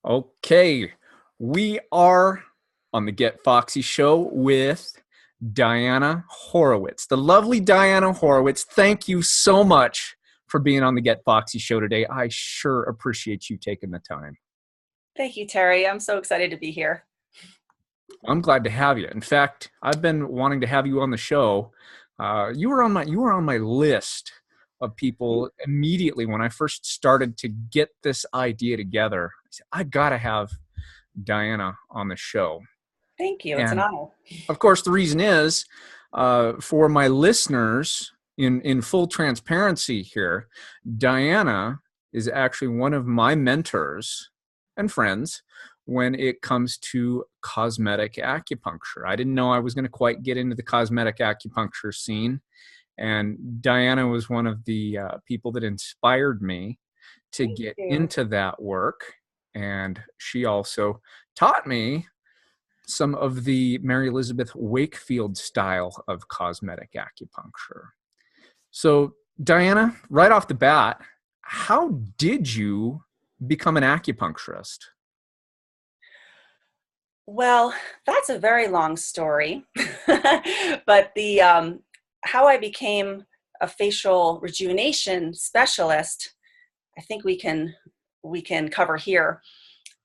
Okay, we are on the Get Foxy show with Diana Horowitz. The lovely Diana Horowitz, thank you so much for being on the Get Foxy show today. I sure appreciate you taking the time. Thank you, Terry. I'm so excited to be here. I'm glad to have you. In fact, I've been wanting to have you on the show. You were on my list of people immediately when I first started to get this idea together. I said, I gotta have Diana on the show. Thank you. It's an And honor. of course, the reason is for my listeners, in full transparency here, Diana is actually one of my mentors and friends when it comes to cosmetic acupuncture. I didn't know I was going to quite get into the cosmetic acupuncture scene. And Diana was one of the people that inspired me to Thank get you. into that work. And she also taught me some of the Mary Elizabeth Wakefield style of cosmetic acupuncture. So, Diana, right off the bat, how did you become an acupuncturist? Well, that's a very long story, but the how I became a facial rejuvenation specialist, I think we can cover here.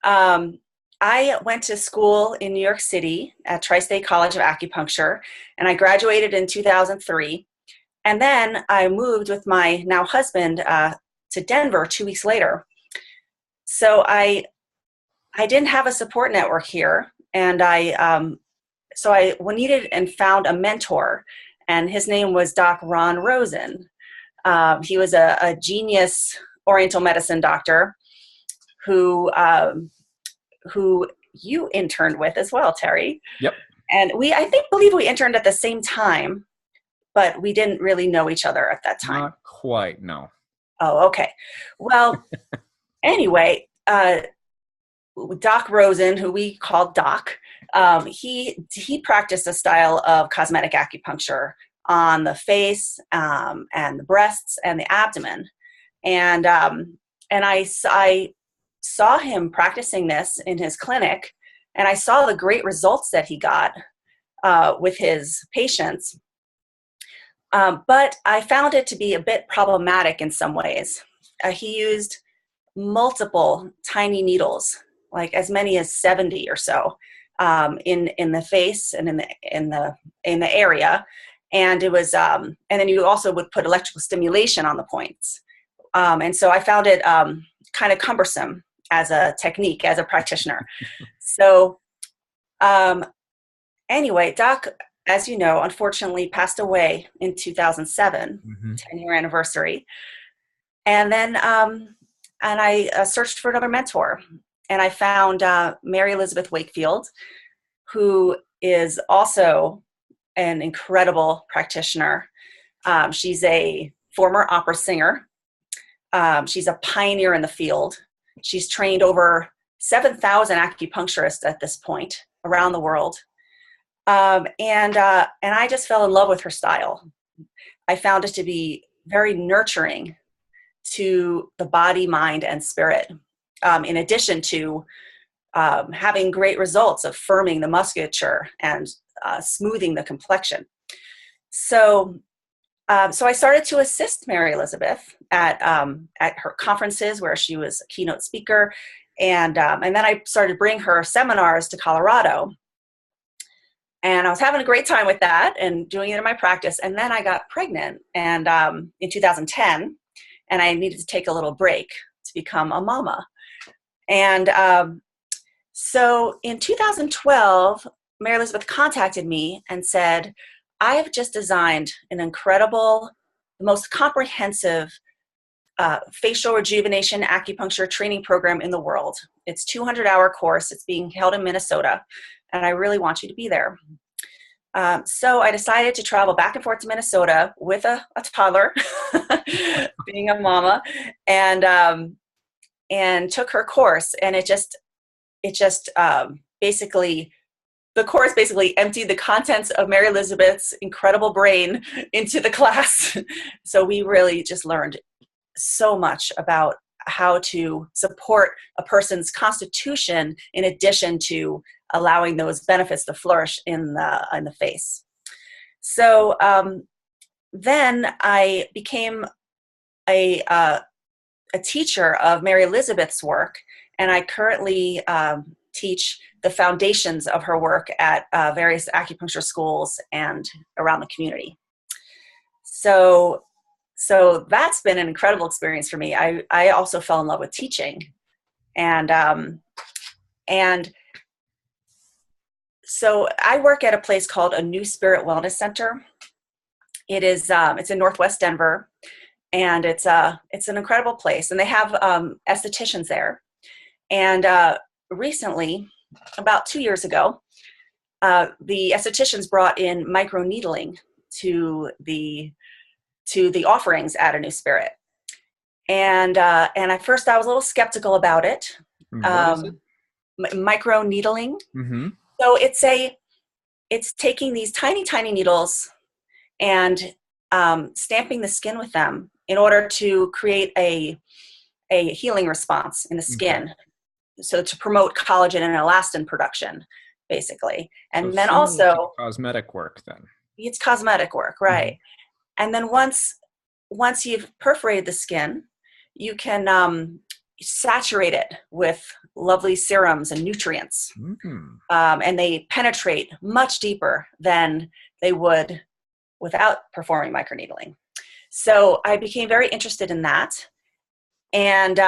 Um, I went to school in New York City at Tri-State College of Acupuncture, and I graduated in 2003. And then I moved with my now husband to Denver 2 weeks later. So I didn't have a support network here, and I needed and found a mentor, and his name was Doc Ron Rosen. He was a genius Oriental medicine doctor who you interned with as well, Terry. Yep. And I believe we interned at the same time, but we didn't really know each other at that time. Not quite, no. Oh, okay. Well, anyway, Doc Rosen, who we called Doc, he practiced a style of cosmetic acupuncture on the face and the breasts and the abdomen, and I saw him practicing this in his clinic, and I saw the great results that he got with his patients. But I found it to be a bit problematic in some ways. He used multiple tiny needles, like as many as 70 or so, in the face and in the area, and it was and then you also would put electrical stimulation on the points, and so I found it kind of cumbersome as a technique as a practitioner. So anyway, Doc, as you know, unfortunately passed away in 2007, Hmm. 10-year anniversary, and then and I searched for another mentor, and I found Mary Elizabeth Wakefield, who is also an incredible practitioner. She's a former opera singer. She's a pioneer in the field. She's trained over 7,000 acupuncturists at this point around the world. And I just fell in love with her style. I found it to be very nurturing to the body, mind, and spirit, in addition to having great results of firming the musculature and smoothing the complexion. So, so I started to assist Mary Elizabeth at her conferences where she was a keynote speaker, and then I started to bring her seminars to Colorado. And I was having a great time with that and doing it in my practice. And then I got pregnant, and in 2010, and I needed to take a little break to become a mama. And so in 2012, Mary Elizabeth contacted me and said, I have just designed an incredible, the most comprehensive facial rejuvenation acupuncture training program in the world. It's a 200-hour course. It's being held in Minnesota, and I really want you to be there. So I decided to travel back and forth to Minnesota with a toddler, being a mama, and took her course. And it just basically, the course basically emptied the contents of Mary Elizabeth's incredible brain into the class. So we really just learned so much about how to support a person's constitution in addition to allowing those benefits to flourish in the face. So then I became a teacher of Mary Elizabeth's work, and I currently teach the foundations of her work at various acupuncture schools and around the community. So that's been an incredible experience for me. I also fell in love with teaching, and so I work at a place called a New Spirit Wellness Center. It is it's in Northwest Denver, and it's an incredible place, and they have estheticians there. And recently, about 2 years ago, the estheticians brought in microneedling to the offerings at A New Spirit. And at first I was a little skeptical about it. What is it? Microneedling. Mm-hmm. So it's taking these tiny needles and stamping the skin with them in order to create a healing response in the skin. Okay. So to promote collagen and elastin production, basically. And so then also cosmetic work then. It's cosmetic work, right? Mm-hmm. And then once you've perforated the skin, you can saturate it with lovely serums and nutrients. Mm-hmm. And they penetrate much deeper than they would without performing microneedling. So I became very interested in that. And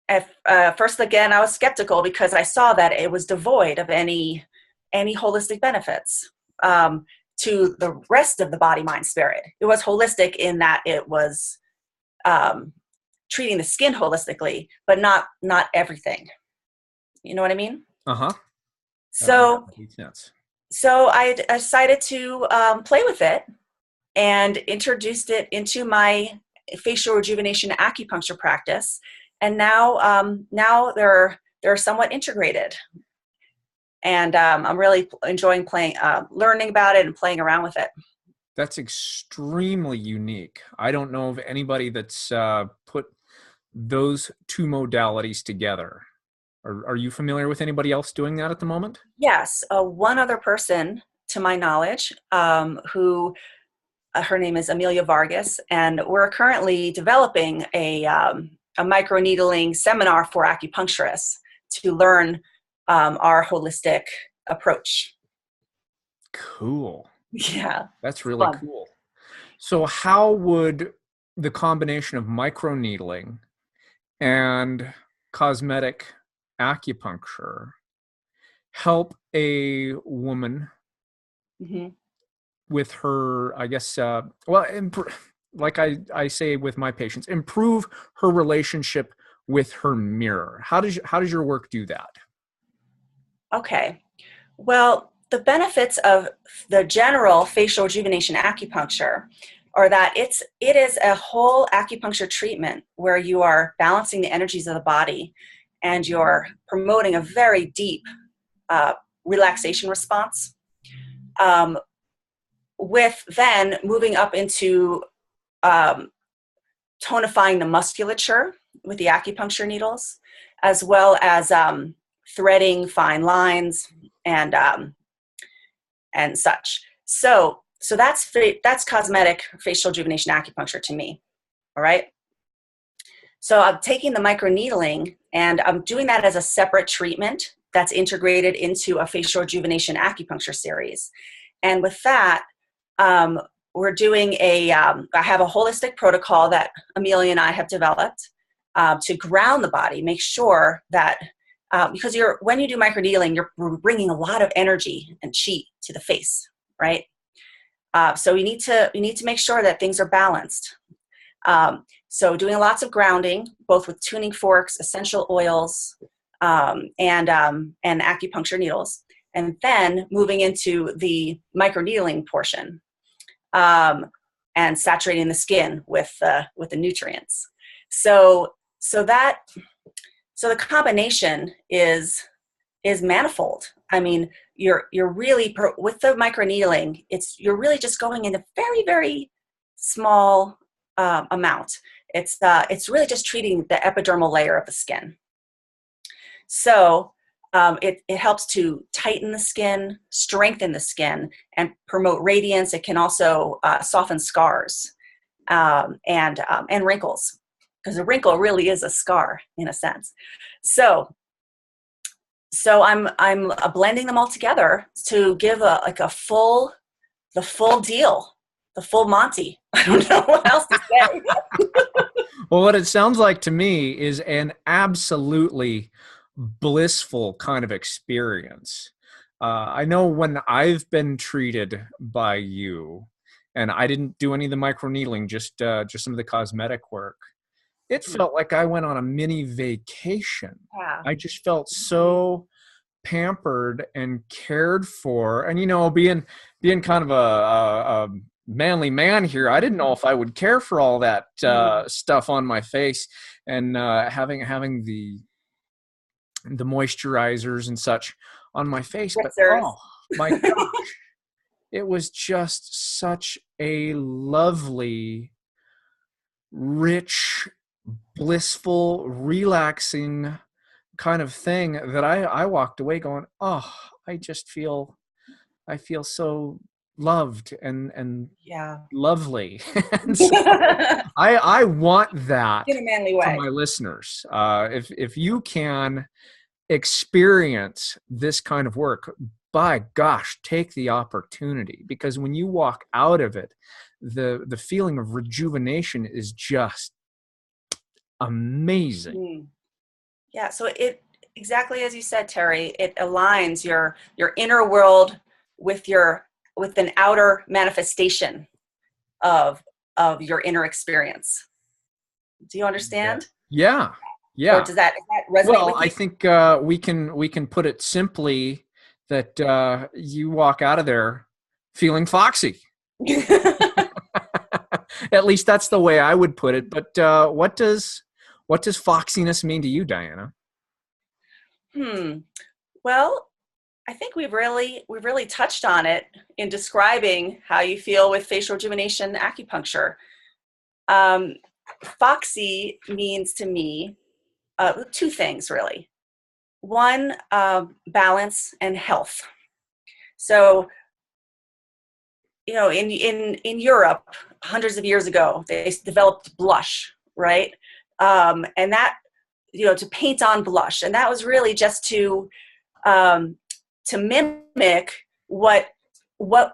at first, again, I was skeptical because I saw that it was devoid of any holistic benefits to the rest of the body, mind, spirit. It was holistic in that it was treating the skin holistically, but not everything. You know what I mean? Uh-huh. So I decided to play with it and introduced it into my facial rejuvenation acupuncture practice. And now they're somewhat integrated. And I'm really enjoying learning about it and playing around with it. That's extremely unique. I don't know of anybody that's put those two modalities together. Are you familiar with anybody else doing that at the moment? Yes. One other person, to my knowledge, who her name is Amelia Vargas, and we're currently developing a microneedling seminar for acupuncturists to learn our holistic approach. Cool. Yeah. That's really cool. So how would the combination of microneedling and cosmetic acupuncture help a woman mm-hmm. with her, I guess, like I say with my patients, improve her relationship with her mirror? How does your work do that? Okay. Well, the benefits of the general facial rejuvenation acupuncture are that it is a whole acupuncture treatment where you are balancing the energies of the body and you're promoting a very deep relaxation response, with then moving up into tonifying the musculature with the acupuncture needles, as well as threading fine lines and such. So that's cosmetic facial rejuvenation acupuncture to me. All right. So I'm taking the microneedling and I'm doing that as a separate treatment that's integrated into a facial rejuvenation acupuncture series. And with that, we're doing I have a holistic protocol that Amelia and I have developed to ground the body, make sure that because when you do microneedling, you're bringing a lot of energy and chi to the face, right? So you need to make sure that things are balanced. So doing lots of grounding, both with tuning forks, essential oils, and acupuncture needles, and then moving into the microneedling portion, and saturating the skin with the nutrients. So the combination is manifold. I mean, you're really with the microneedling, you're really just going in a very, very small amount. It's really just treating the epidermal layer of the skin. So it helps to tighten the skin, strengthen the skin, and promote radiance. It can also soften scars and wrinkles, because a wrinkle really is a scar in a sense. So I'm blending them all together to give the full deal, the full Monty. I don't know what else to say. Well, what it sounds like to me is an absolutely blissful kind of experience. I know when I've been treated by you, and I didn't do any of the microneedling, just some of the cosmetic work. It felt like I went on a mini vacation. Yeah. I just felt so pampered and cared for, and being kind of a manly man here, I didn't know if I would care for all that stuff on my face, and having the moisturizers and such on my face. But oh my gosh, it was just such a lovely, rich, blissful, relaxing kind of thing that I walked away going, oh, I feel so loved and lovely. And so I want that in a manly way for my listeners. If you can experience this kind of work, by gosh, take the opportunity, because when you walk out of it, the feeling of rejuvenation is just amazing. Yeah, so it exactly as you said, Terry, it aligns your inner world with an outer manifestation of your inner experience. Do you understand? Yeah. Or does that resonate with you? Well, I think we can put it simply that you walk out of there feeling foxy. At least that's the way I would put it. But what does foxiness mean to you, Diana? Well, I think we've really touched on it in describing how you feel with facial rejuvenation acupuncture. Foxy means to me two things, really. One, balance and health. So, in Europe, hundreds of years ago, they developed blush, right? And that, to paint on blush, and that was really just to mimic what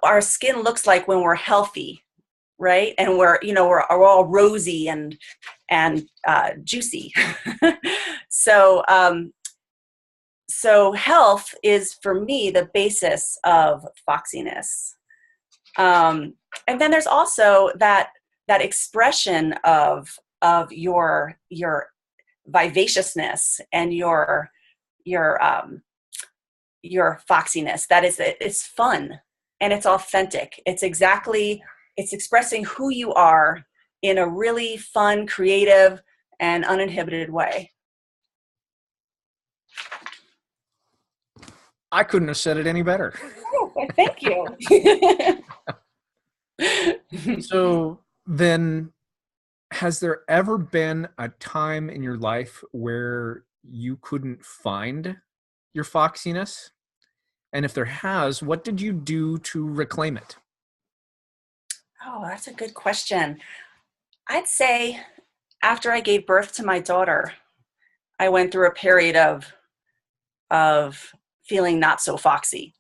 our skin looks like when we're healthy, right? And we're all rosy and juicy. So health is, for me, the basis of foxiness. And then there's also that expression of your vivaciousness and your foxiness. That is, it's fun and it's authentic. It's expressing who you are in a really fun, creative, and uninhibited way. I couldn't have said it any better. Oh, thank you. So then, has there ever been a time in your life where you couldn't find your foxiness? And if there has, what did you do to reclaim it? Oh, that's a good question. I'd say after I gave birth to my daughter, I went through a period of feeling not so foxy.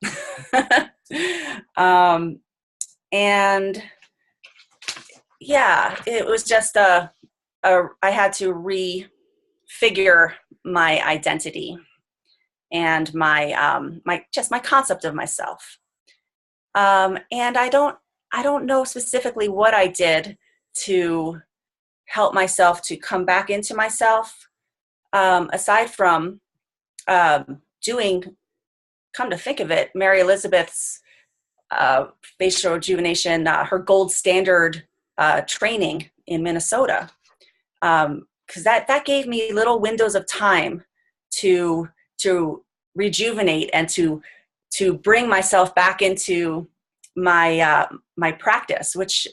And yeah, it was just I had to refigure my identity and my concept of myself. And I don't know specifically what I did to help myself to come back into myself, aside from doing, come to think of it, Mary Elizabeth's facial rejuvenation, her gold standard training in Minnesota, because that gave me little windows of time to rejuvenate and to bring myself back into my my practice, which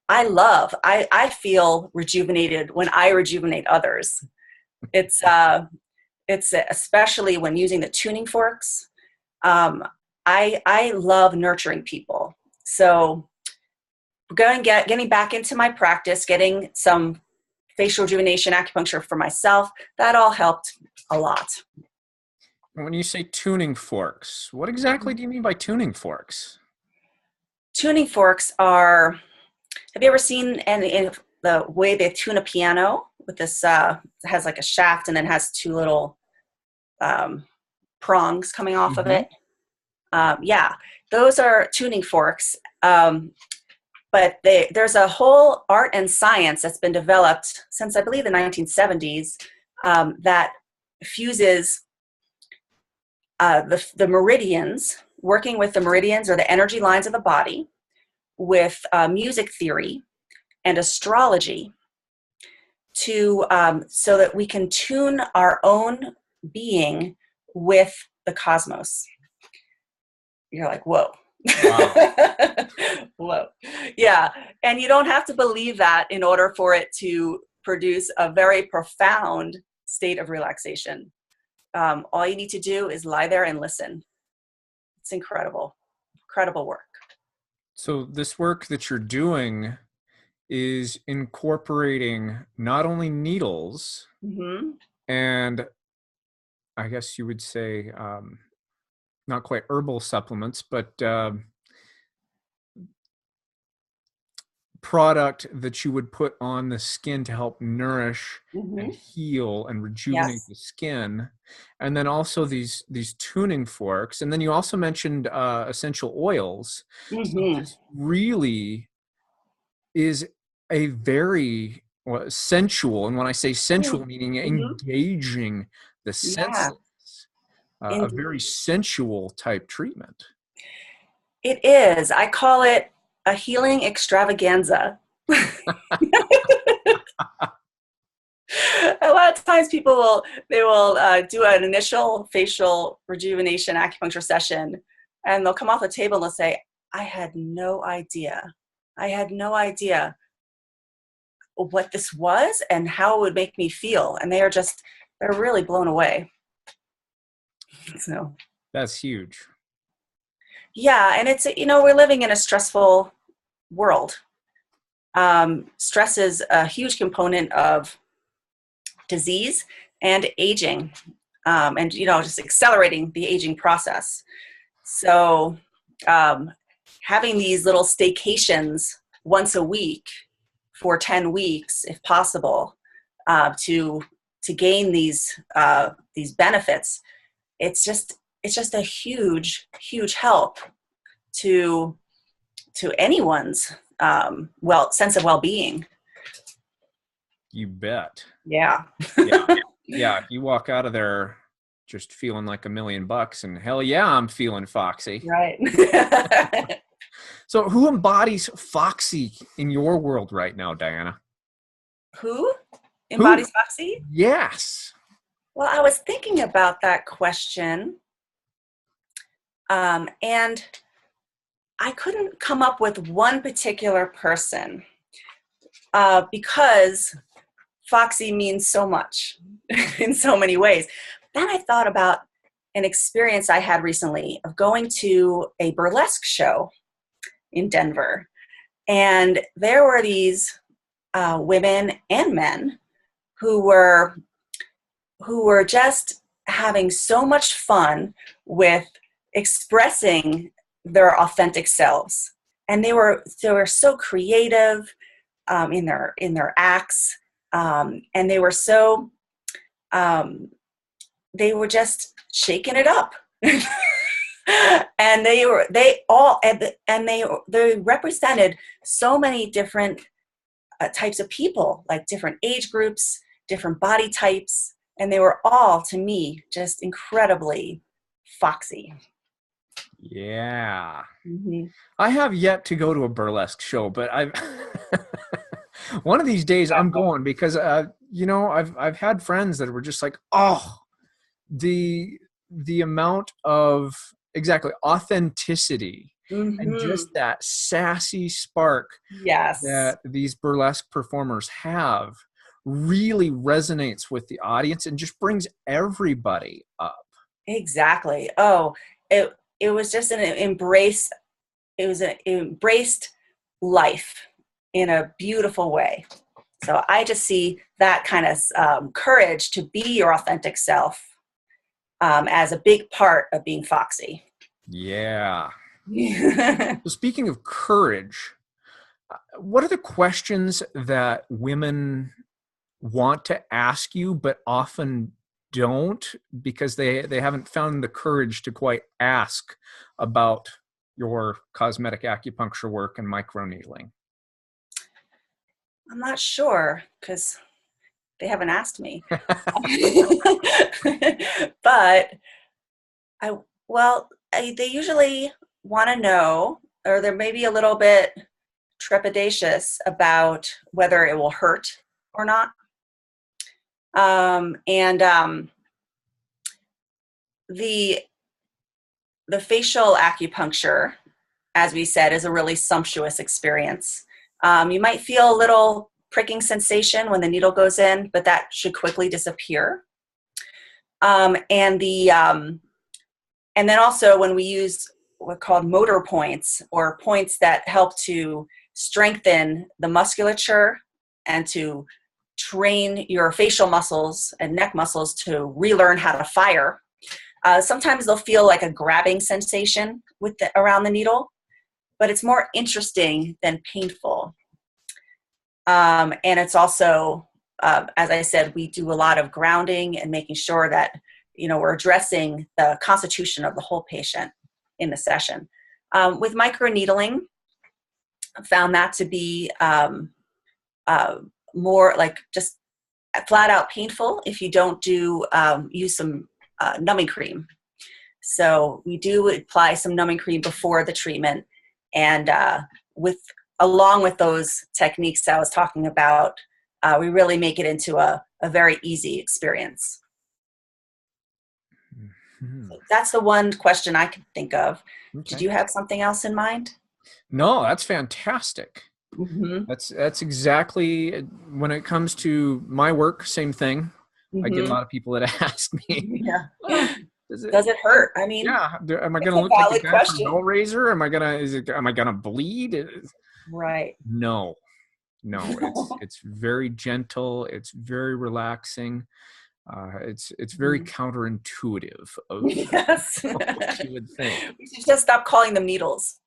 I feel rejuvenated when I rejuvenate others. It's especially when using the tuning forks. Um, I love nurturing people. So getting back into my practice, getting some facial rejuvenation acupuncture for myself, that all helped a lot. When you say tuning forks, what exactly do you mean by tuning forks? Tuning forks are, have you ever seen in the way they tune a piano with this, it has like a shaft and then has two little um, prongs coming off of Mm-hmm. it? Yeah, those are tuning forks. But there's a whole art and science that's been developed since, I believe, the 1970s, that fuses the meridians, working with the meridians or the energy lines of the body, with music theory and astrology, to so that we can tune our own being with the cosmos. You're like, whoa. Wow. Whoa. Yeah. And you don't have to believe that in order for it to produce a very profound state of relaxation. All you need to do is lie there and listen. It's incredible. Incredible work. So this work that you're doing is incorporating not only needles Mm-hmm. and I guess you would say not quite herbal supplements, but product that you would put on the skin to help nourish and Mm-hmm. heal and rejuvenate Yes. the skin, and then also these tuning forks, and then you also mentioned essential oils. So Mm-hmm. this really is a very sensual, and when I say sensual, meaning Mm-hmm. engaging the Yeah. senses, a very Indeed. sensual type treatment. It is. I call it a healing extravaganza. A lot of times people will do an initial facial rejuvenation acupuncture session, and they'll come off the table and they'll say, I had no idea. I had no idea what this was and how it would make me feel. And they're really blown away. So, That's huge. yeah. And we're living in a stressful world. Stress is a huge component of disease and aging, and just accelerating the aging process. So having these little staycations once a week for 10 weeks, if possible, to gain these benefits, it's just a huge help to anyone's sense of well-being. You bet. Yeah. Yeah. Yeah. You walk out of there just feeling like $1,000,000 and hell yeah, I'm feeling foxy. Right. So who embodies foxy in your world right now, Diana? Who Who? embodies Foxy? Yes. Well, I was thinking about that question, and I couldn't come up with one particular person, because Foxy means so much in so many ways. Then I thought about an experience I had recently of going to a burlesque show in Denver. And there were these women and men who were just having so much fun with expressing their authentic selves. And they were so creative in their acts, and they were just shaking it up. And they represented so many different types of people, like different age groups, different body types, and they were all, to me, just incredibly foxy. Yeah. Mm-hmm. I have yet to go to a burlesque show, but I've one of these days I'm going because I've had friends that were just like, "Oh, the amount of exactly authenticity And Mm-hmm. just that sassy spark Yes. that these burlesque performers have really resonates with the audience and just brings everybody up. Exactly. Oh, it was just an embrace. It was an embraced life in a beautiful way. So I just see that kind of courage to be your authentic self as a big part of being Foxy. Yeah. So speaking of courage, what are the questions that women want to ask you but often don't because they haven't found the courage to quite ask about your cosmetic acupuncture work and microneedling? I'm not sure because they haven't asked me. But I, well, they usually want to know, or they're maybe a little bit trepidatious about whether it will hurt or not. And the the facial acupuncture, as we said, is a really sumptuous experience. You might feel a little pricking sensation when the needle goes in, but that should quickly disappear. And then also when we use what are called motor points, or points that help to strengthen the musculature and to train your facial muscles and neck muscles to relearn how to fire. Sometimes they'll feel like a grabbing sensation around the needle, but it's more interesting than painful. And it's also, as I said, we do a lot of grounding and making sure that we're addressing the constitution of the whole patient in the session. With microneedling, I found that to be more like just flat out painful if you don't use some numbing cream. So we do apply some numbing cream before the treatment, and along with those techniques I was talking about, we really make it into a very easy experience. Mm-hmm. So that's the one question I can think of. Okay. Did you have something else in mind? No, that's fantastic. Mm-hmm. That's exactly, when it comes to my work, same thing. I get a Mm-hmm. lot of people that ask me, Yeah. oh, Does it hurt? I mean, yeah, am I it's going to a look like the valid guy from question. Hellraiser? Am I gonna bleed? Right. No, it's very gentle. It's very relaxing. It's very Mhm. counterintuitive of Yes. what you would think. We should just stop calling them needles.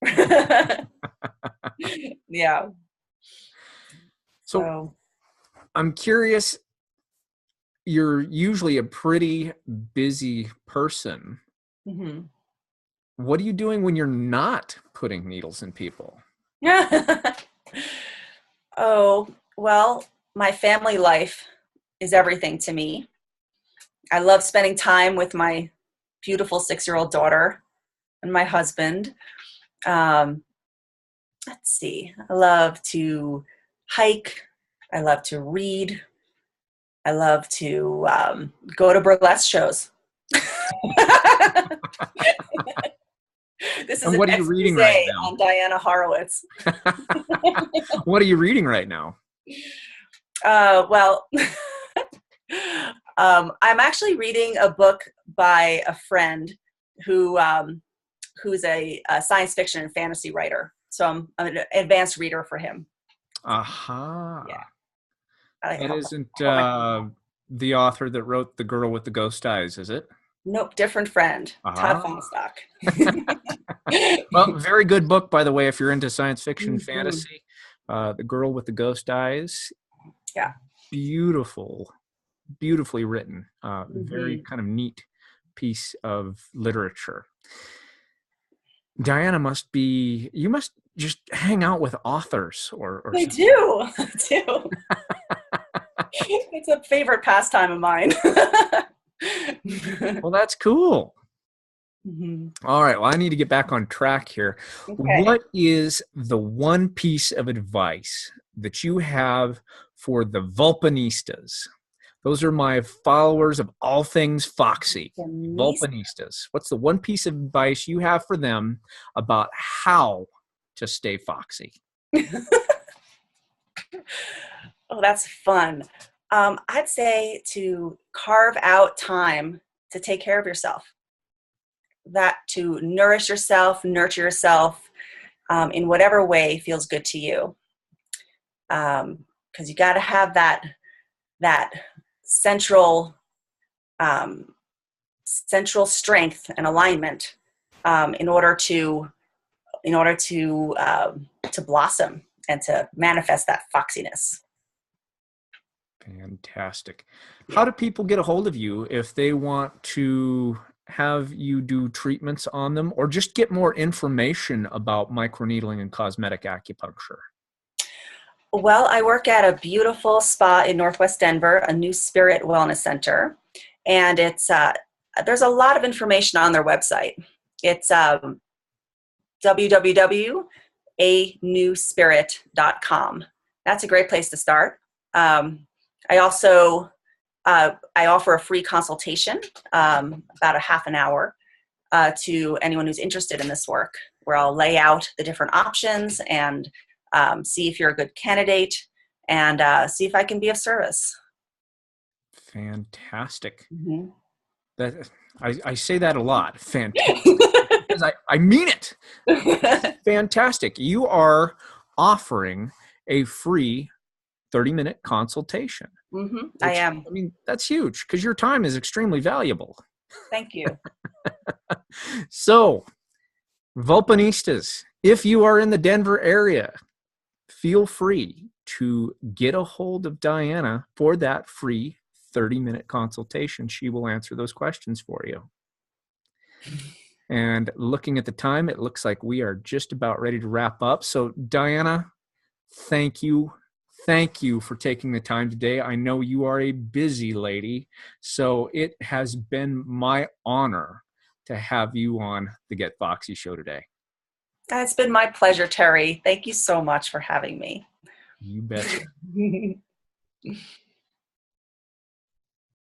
Yeah. So So, I'm curious, you're usually a pretty busy person. mhm. What are you doing when you're not putting needles in people? Oh, well, my family life is everything to me. I love spending time with my beautiful 6-year-old daughter and my husband. Um, let's see. I love to hike. I love to read. I love to go to burlesque shows. This is And an what are you reading expose right on Diana Horowitz. now? What are you reading right now? Well, I'm actually reading a book by a friend who's a science fiction and fantasy writer. So I'm an advanced reader for him. Aha. Yeah. That isn't my, the author that wrote The Girl with the Ghost Eyes, is it? nope, different friend, Todd Aha. Feinstock. Well, very good book, by the way, if you're into science fiction, Mhm. fantasy. The Girl with the Ghost Eyes. Yeah. Beautiful, beautifully written. Very Mm-hmm. kind of neat piece of literature. Diana you must just hang out with authors or I something. do. I do. It's a favorite pastime of mine. Well, that's cool. Mhm. All right. Well, I need to get back on track here. Okay. What is the one piece of advice that you have for the Vulpanistas, Those are my followers of all things Foxy, Denise. Vulpanistas. What's the one piece of advice you have for them about how to stay foxy? Oh, that's fun. I'd say to carve out time to take care of yourself. That to nourish yourself, nurture yourself in whatever way feels good to you. Because you got to have that central central strength and alignment in order to blossom and to manifest that foxiness. Fantastic. How do people get a hold of you if they want to have you do treatments on them or just get more information about microneedling and cosmetic acupuncture? Well, I work at a beautiful spa in Northwest Denver, a New Spirit Wellness Center, and it's there's a lot of information on their website. It's www.anewspirit.com. That's a great place to start. I also I offer a free consultation, about a half an hour, to anyone who's interested in this work, where I'll lay out the different options and see if you're a good candidate and see if I can be of service. Fantastic. Mm-hmm. That I say that a lot. Fantastic. Because I mean it. Fantastic. You are offering a free 30-minute consultation. Mm-hmm. Which, I am. I mean, that's huge because your time is extremely valuable. Thank you. So, Vulpanistas, if you are in the Denver area, feel free to get a hold of Diana for that free 30-minute consultation. She will answer those questions for you. And looking at the time, it looks like we are just about ready to wrap up. So, Diana, thank you. Thank you for taking the time today. I know you are a busy lady, so it has been my honor to have you on the Get Foxy show today. It's been my pleasure, Terry. Thank you so much for having me. You betcha.